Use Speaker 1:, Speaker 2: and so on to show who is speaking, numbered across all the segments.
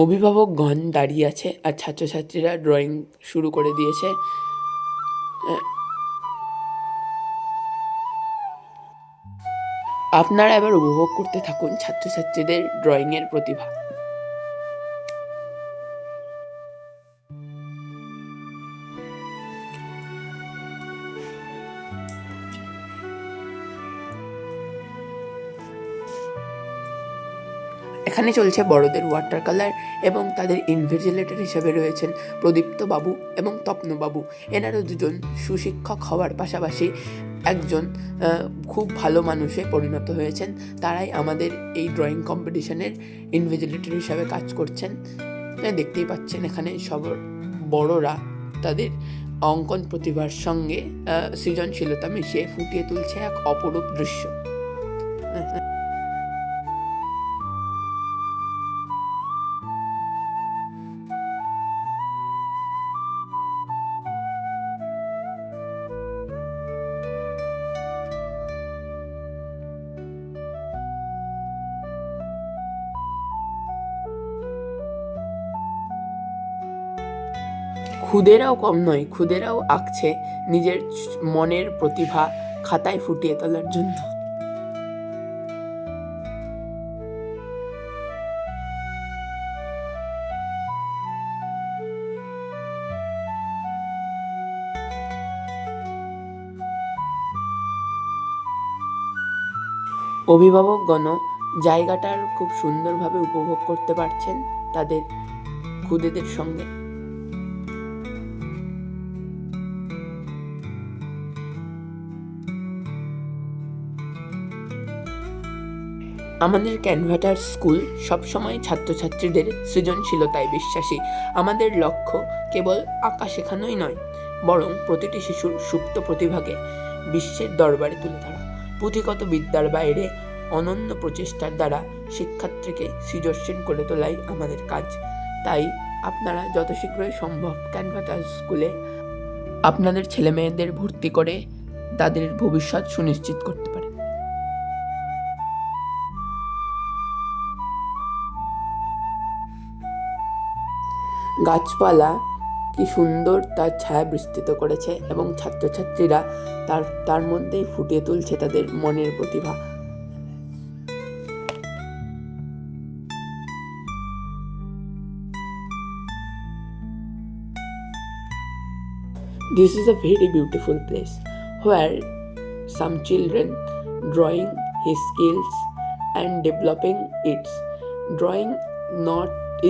Speaker 1: অভিভাবকগণ দাঁড়িয়ে আছে আর ছাত্রছাত্রীরা ড্রয়িং শুরু করে দিয়েছে। আপনারা এবার উপভোগ করতে থাকুন ছাত্রছাত্রীদের ড্রয়িংয়ের প্রতিভা। এখানে চলছে বড়দের ওয়াটার কালার এবং তাদের ইনভিজিলেটর হিসেবে রয়েছেন প্রদীপ্ত বাবু এবং তপ্ন বাবু। এনারা দুজন সুশিক্ষক হওয়ার পাশাপাশি একজন খুব ভালো মানুষে পরিণত হয়েছেন। তারাই আমাদের এই ড্রয়িং কম্পিটিশনের ইনভিজিলেটর হিসাবে কাজ করছেন। দেখতেই পাচ্ছেন এখানে সব বড়রা তাদের অঙ্কন প্রতিভার সঙ্গে সৃজনশীলতা মিশিয়ে ফুটিয়ে তুলছে এক অপরূপ দৃশ্য। খুদেরাও কম নয়, খুদেরাও আঁকছে নিজের মনের প্রতিভা খাতায় ফুটিয়ে তোলার জন্য। অভিভাবকগণ জায়গাটার খুব সুন্দরভাবে উপভোগ করতে পারছেন তাদের খুদেদের সঙ্গে। আমাদের ক্যানভাটার স্কুল সবসময় ছাত্রছাত্রীদের সৃজনশীলতায় বিশ্বাসী। আমাদের লক্ষ্য কেবল আঁকা শেখানোই নয়, বরং প্রতিটি শিশুর সুপ্ত প্রতিভাকে বিশ্বের দরবারে তুলে ধরা। পুঁথিগত বিদ্যার বাইরে অনন্য প্রচেষ্টার দ্বারা শিক্ষার্থীকে সৃজনশীল করে তোলাই আমাদের কাজ। তাই আপনারা যত শীঘ্রই সম্ভব ক্যানভাটার স্কুলে আপনাদের ছেলেমেয়েদের ভর্তি করে তাদের ভবিষ্যৎ সুনিশ্চিত করতে পারেন। গাছপালা কি সুন্দর তার ছায়া বিস্তৃত করেছে এবং ছাত্রছাত্রীরা তার মধ্যেই ফুটিয়ে তুলছে তাদের মনের প্রতিভা। This is a very beautiful place where some children drawing his skills and developing its. Drawing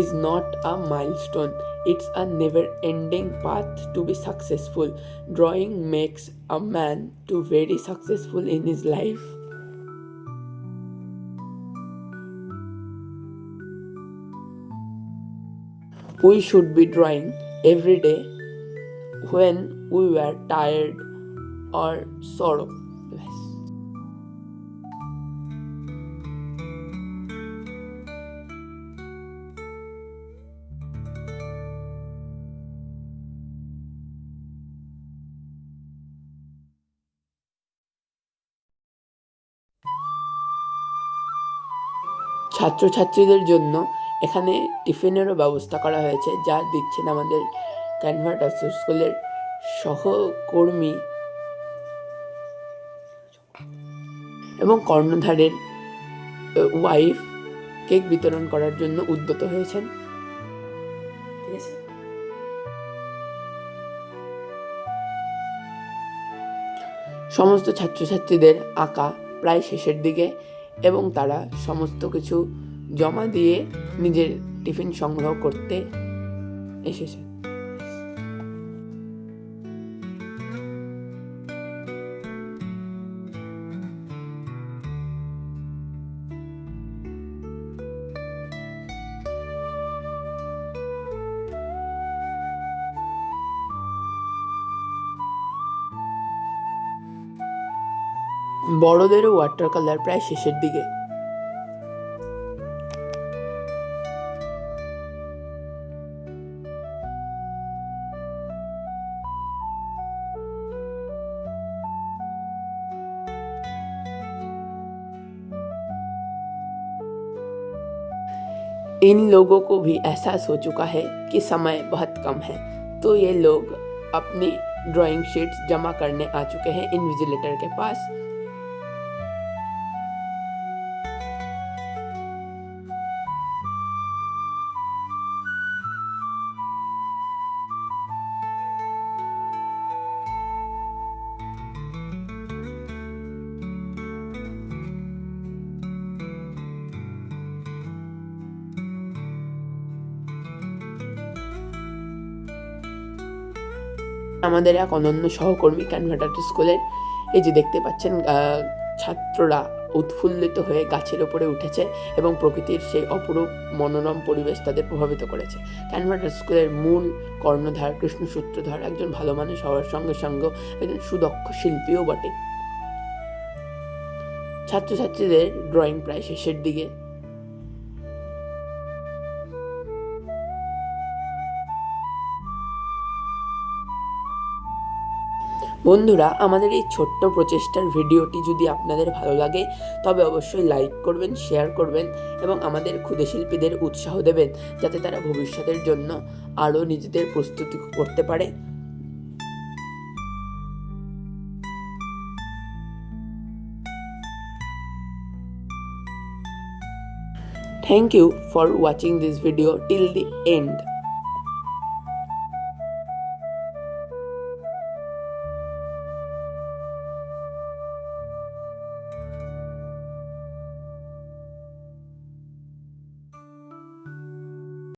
Speaker 1: is not a milestone, it's a never-ending path to be successful. Drawing makes a man to very successful in his life. We should be drawing every day when we were tired or sorrowful. ছাত্রছাত্রীদের জন্য এখানে টিফিনেরও ব্যবস্থা করা হয়েছে, যা দিচ্ছেন আমাদের ক্যানভাটার স্কুলের সহকর্মী এবং কর্ণধারের ওয়াইফ কেক বিতরণ করার জন্য উদ্যত হয়েছেন। ঠিক আছে, সমস্ত ছাত্রছাত্রীদের আঁকা প্রায় শেষের দিকে এবং তারা সমস্ত কিছু জমা দিয়ে নিজের টিফিন সংগ্রহ করতে এসেছে। বড়দেরও ওয়াটার কালার প্রায় শেষের দিকে। इन लोगों को भी एहसास हो चुका है कि समय बहुत कम है, तो ये लोग अपनी ड्राइंग शीट्स जमा करने आ चुके हैं इन्विजिलेटर के पास। আমাদের এক অনন্য সহকর্মী ক্যানভাটার স্কুলের, এই যে দেখতে পাচ্ছেন ছাত্ররা উৎফুল্লিত হয়ে গাছের ওপরে উঠেছে এবং প্রকৃতির সেই অপরূপ মনোরম পরিবেশ তাদের প্রভাবিত করেছে। ক্যানভাটার স্কুলের মূল কর্ণধার কৃষ্ণ সূত্রধর একজন ভালো মানুষ হওয়ার সঙ্গে সঙ্গে একজন সুদক্ষ শিল্পীও বটে। ছাত্রছাত্রীদের ড্রয়িং প্রায় শেষের দিকে। বন্ধুরা, আমাদের এই ছোট্ট প্রচেষ্টার ভিডিওটি যদি আপনাদের ভালো লাগে তবে অবশ্যই লাইক করবেন, শেয়ার করবেন এবং আমাদের ক্ষুদে শিল্পীদের উৎসাহ দেবেন যাতে তারা ভবিষ্যতের জন্য আরও নিজেদের প্রস্তুতি করতে পারে। Thank you for watching this video till the end.